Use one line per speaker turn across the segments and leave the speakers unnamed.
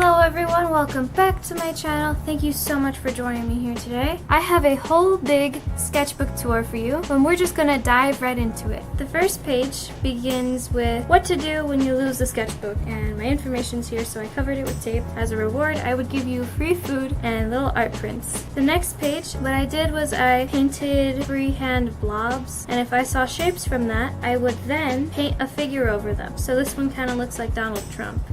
Hello everyone, welcome back to my channel. Thank you so much for joining me here today. I have a whole big sketchbook tour for you, and we're just gonna dive right into it. The first page begins with what to do when you lose the sketchbook, and my information's here, so I covered it with tape. As a reward, I would give you free food and little art prints. The next page, what I did was I painted freehand blobs, and if I saw shapes from that, I would then paint a figure over them. So this one kind of looks like Donald Trump.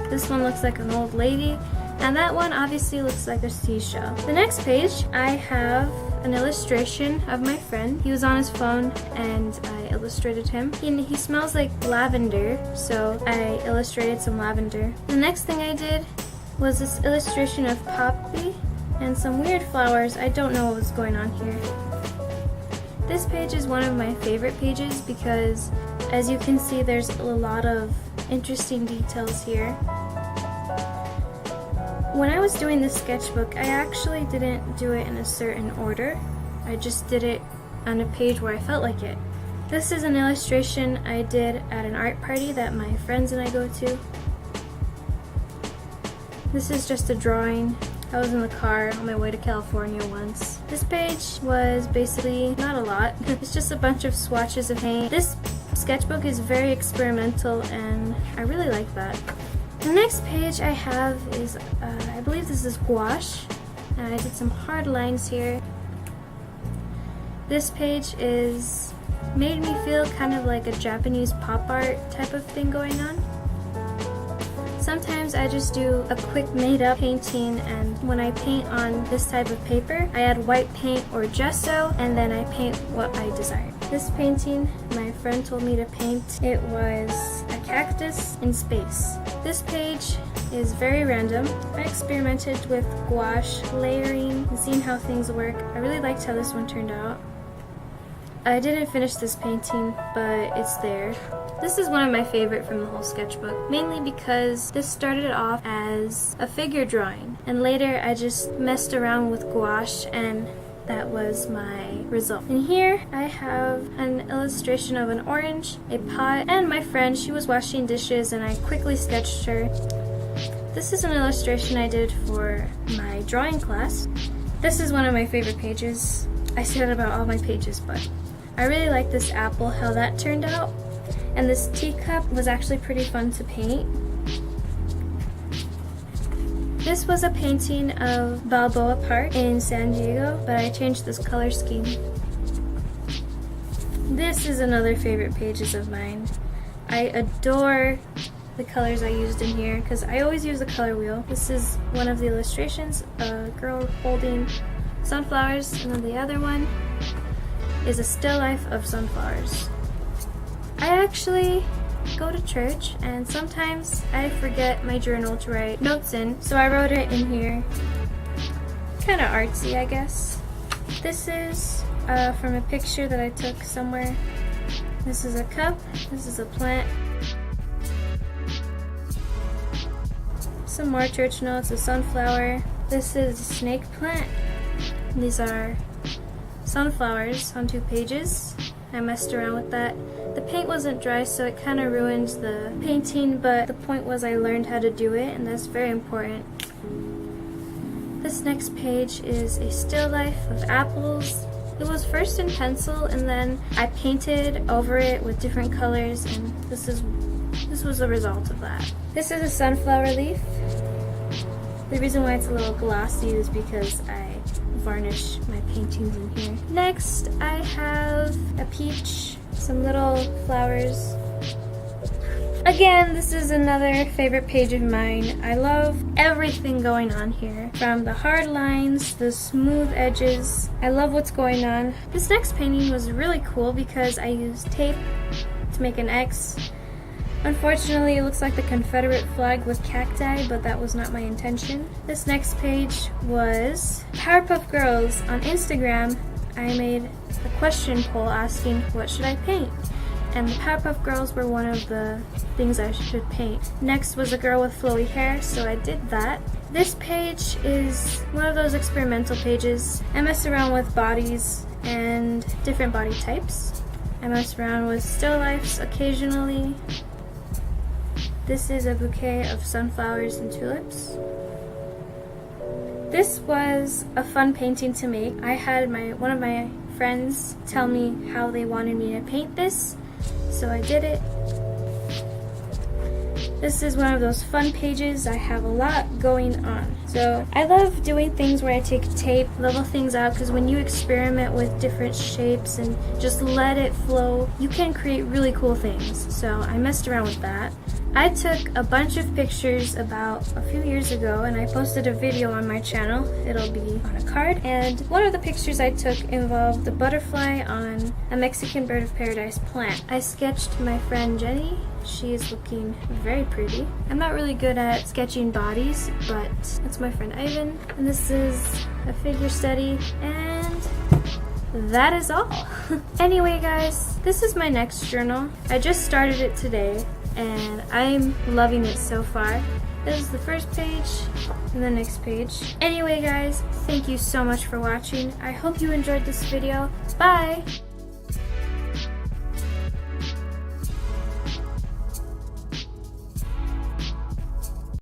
This one looks like an old lady, and that one obviously looks like a seashell. The next page, I have an illustration of my friend. He was on his phone and I illustrated him. He smells like lavender, so I illustrated some lavender. The next thing I did was this illustration of poppy and some weird flowers. I don't know what was going on here. This page is one of my favorite pages because, as you can see, there's a lot of interesting details here. When I was doing this sketchbook, I actually didn't do it in a certain order. I just did it on a page where I felt like it. This is an illustration I did at an art party that my friends and I go to. This is just a drawing. I was in the car on my way to California once. This page was basically not a lot. It's just a bunch of swatches of paint. This sketchbook is very experimental and I really like that. The next page I have is, I believe this is gouache, and I did some hard lines here. This page made me feel kind of like a Japanese pop art type of thing going on. Sometimes I just do a quick made-up painting, and when I paint on this type of paper, I add white paint or gesso, and then I paint what I desire. This painting, my friend told me to paint. It was a cactus in space. This page is very random. I experimented with gouache, layering, and seeing how things work. I really liked how this one turned out. I didn't finish this painting, but it's there. This is one of my favorite from the whole sketchbook, mainly because this started off as a figure drawing, and later I just messed around with gouache and that was my result. And here I have an illustration of an orange, a pot, and my friend. She was washing dishes and I quickly sketched her. This is an illustration I did for my drawing class. This is one of my favorite pages. I say that about all my pages, but I really like this apple, how that turned out. And this teacup was actually pretty fun to paint. This was a painting of Balboa Park in San Diego, but I changed this color scheme. This is another favorite pages of mine. I adore the colors I used in here because I always use the color wheel. This is one of the illustrations, a girl holding sunflowers, and then the other one is a still life of sunflowers. I actually go to church and sometimes I forget my journal to write notes in, so I wrote it in here. Kind of artsy, I guess. This is from a picture that I took somewhere. This is a cup, this is a plant. Some more church notes, a sunflower. This is a snake plant. These are sunflowers on 2 pages. I messed around with that. The paint wasn't dry, so it kind of ruined the painting, but the point was I learned how to do it, and that's very important. This next page is a still life of apples. It was first in pencil, and then I painted over it with different colors, and this was the result of that. This is a sunflower leaf. The reason why it's a little glossy is because I varnish my paintings in here. Next, I have a peach, some little flowers. Again, this is another favorite page of mine. I love everything going on here, from the hard lines, the smooth edges. I love what's going on. This next painting was really cool because I used tape to make an X. Unfortunately, it looks like the Confederate flag with cacti, but that was not my intention. This next page was Powerpuff Girls. On Instagram, I made a question poll asking what should I paint, and the Powerpuff Girls were one of the things I should paint. Next was a girl with flowy hair, so I did that. This page is one of those experimental pages. I mess around with bodies and different body types. I mess around with still lifes occasionally. This is a bouquet of sunflowers and tulips. This was a fun painting to make. I had one of my friends tell me how they wanted me to paint this, so I did it. This is one of those fun pages. I have a lot going on. So I love doing things where I take tape, level things out, because when you experiment with different shapes and just let it flow, you can create really cool things. So I messed around with that. I took a bunch of pictures about a few years ago and I posted a video on my channel. It'll be on a card. And one of the pictures I took involved a butterfly on a Mexican bird of paradise plant. I sketched my friend Jenny. She is looking very pretty. I'm not really good at sketching bodies, but that's my friend Ivan. And this is a figure study, and that is all. Anyway guys, this is my next journal. I just started it today and I'm loving it so far. This is the first page and the next page. Anyway guys, thank you so much for watching. I hope you enjoyed this video. Bye!